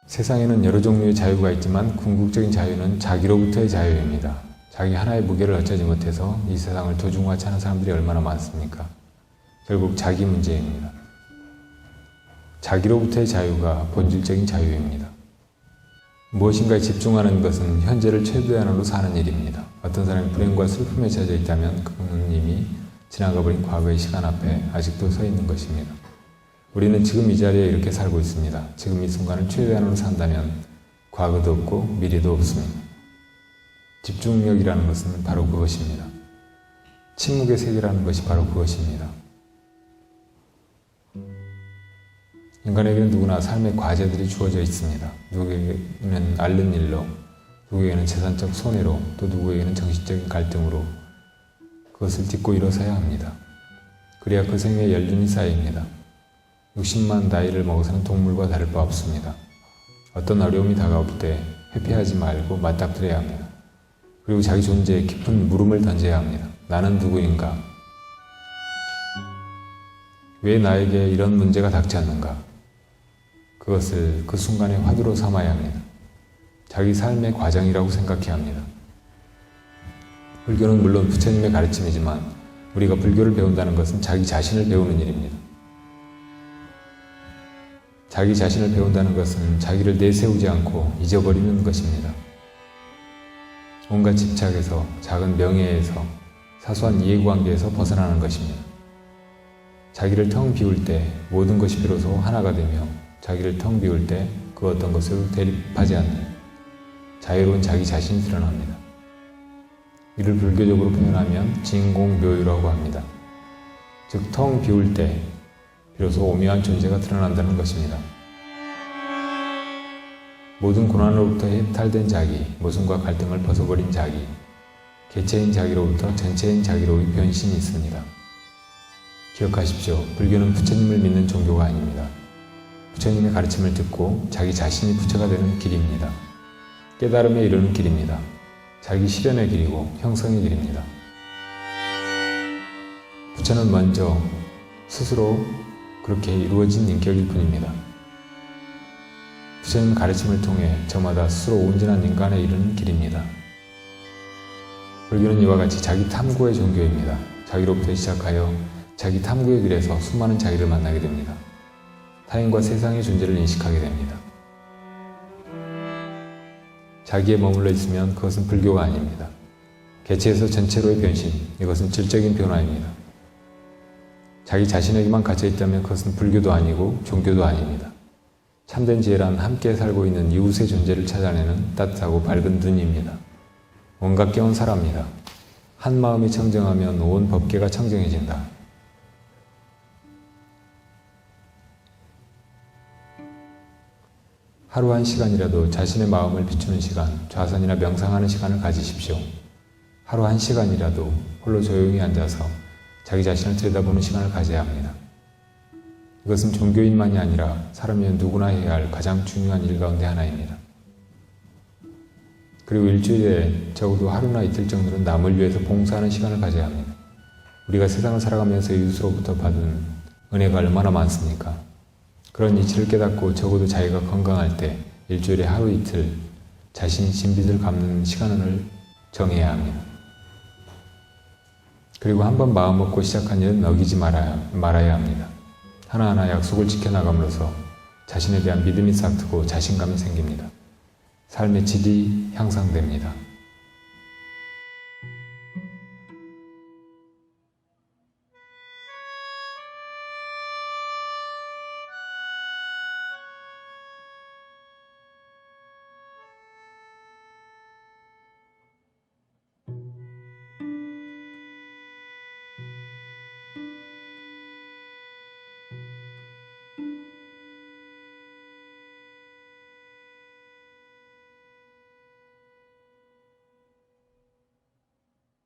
세상에는 여러 종류의 자유가 있지만 궁극적인 자유는 자기로부터의 자유입니다. 자기 하나의 무게를 어쩌지 못해서 이 세상을 도중같이 하는 사람들이 얼마나 많습니까? 결국 자기 문제입니다. 자기로부터의 자유가 본질적인 자유입니다. 무엇인가에 집중하는 것은 현재를 최대한으로 사는 일입니다. 어떤 사람이 불행과 슬픔에 젖어 있다면 그는 이미 지나가버린 과거의 시간 앞에 아직도 서 있는 것입니다. 우리는 지금 이 자리에 이렇게 살고 있습니다. 지금 이 순간을 최대한으로 산다면 과거도 없고 미래도 없습니다. 집중력이라는 것은 바로 그것입니다. 침묵의 세계라는 것이 바로 그것입니다. 인간에게는 누구나 삶의 과제들이 주어져 있습니다. 누구에게는 앓는 일로, 누구에게는 재산적 손해로, 또 누구에게는 정신적인 갈등으로 그것을 딛고 일어서야 합니다. 그래야 그 생에 연륜이 쌓입니다. 60만 나이를 먹어서는 동물과 다를 바 없습니다. 어떤 어려움이 다가올 때 회피하지 말고 맞닥뜨려야 합니다. 그리고 자기 존재에 깊은 물음을 던져야 합니다. 나는 누구인가? 왜 나에게 이런 문제가 닥치 않는가? 그것을 그 순간의 화두로 삼아야 합니다. 자기 삶의 과정이라고 생각해야 합니다. 불교는 물론 부처님의 가르침이지만 우리가 불교를 배운다는 것은 자기 자신을 배우는 일입니다. 자기 자신을 배운다는 것은 자기를 내세우지 않고 잊어버리는 것입니다. 온갖 집착에서, 작은 명예에서, 사소한 이해관계에서 벗어나는 것입니다. 자기를 텅 비울 때 모든 것이 비로소 하나가 되며 자기를 텅 비울 때 그 어떤 것을 대립하지 않는 자유로운 자기 자신이 드러납니다. 이를 불교적으로 표현하면 진공묘유라고 합니다. 즉, 텅 비울 때 비로소 오묘한 존재가 드러난다는 것입니다. 모든 고난으로부터 해탈된 자기, 모순과 갈등을 벗어버린 자기, 개체인 자기로부터 전체인 자기로의 변신이 있습니다. 기억하십시오. 불교는 부처님을 믿는 종교가 아닙니다. 부처님의 가르침을 듣고 자기 자신이 부처가 되는 길입니다. 깨달음에 이르는 길입니다. 자기 실현의 길이고 형성의 길입니다. 부처는 먼저 스스로 그렇게 이루어진 인격일 뿐입니다. 부처님 가르침을 통해 저마다 스스로 온전한 인간에 이르는 길입니다. 불교는 이와 같이 자기 탐구의 종교입니다. 자기로부터 시작하여 자기 탐구의 길에서 수많은 자기를 만나게 됩니다. 타인과 세상의 존재를 인식하게 됩니다. 자기에 머물러 있으면 그것은 불교가 아닙니다. 개체에서 전체로의 변신, 이것은 질적인 변화입니다. 자기 자신에게만 갇혀 있다면 그것은 불교도 아니고 종교도 아닙니다. 참된 지혜란 함께 살고 있는 이웃의 존재를 찾아내는 따뜻하고 밝은 눈입니다. 온갖 깨운 사람입니다. 한 마음이 청정하면 온 법계가 청정해진다. 하루 한 시간이라도 자신의 마음을 비추는 시간, 좌선이나 명상하는 시간을 가지십시오. 하루 한 시간이라도 홀로 조용히 앉아서 자기 자신을 들여다보는 시간을 가져야 합니다. 이것은 종교인만이 아니라 사람이면 누구나 해야 할 가장 중요한 일 가운데 하나입니다. 그리고 일주일에 적어도 하루나 이틀 정도는 남을 위해서 봉사하는 시간을 가져야 합니다. 우리가 세상을 살아가면서 이웃으로부터 받은 은혜가 얼마나 많습니까? 그런 이치를 깨닫고 적어도 자기가 건강할 때 일주일에 하루 이틀 자신이 진 빚을 갚는 시간을 정해야 합니다. 그리고 한번 마음 먹고 시작한 일은 어기지 말아야 합니다. 하나하나 약속을 지켜나감으로써 자신에 대한 믿음이 싹트고 자신감이 생깁니다. 삶의 질이 향상됩니다.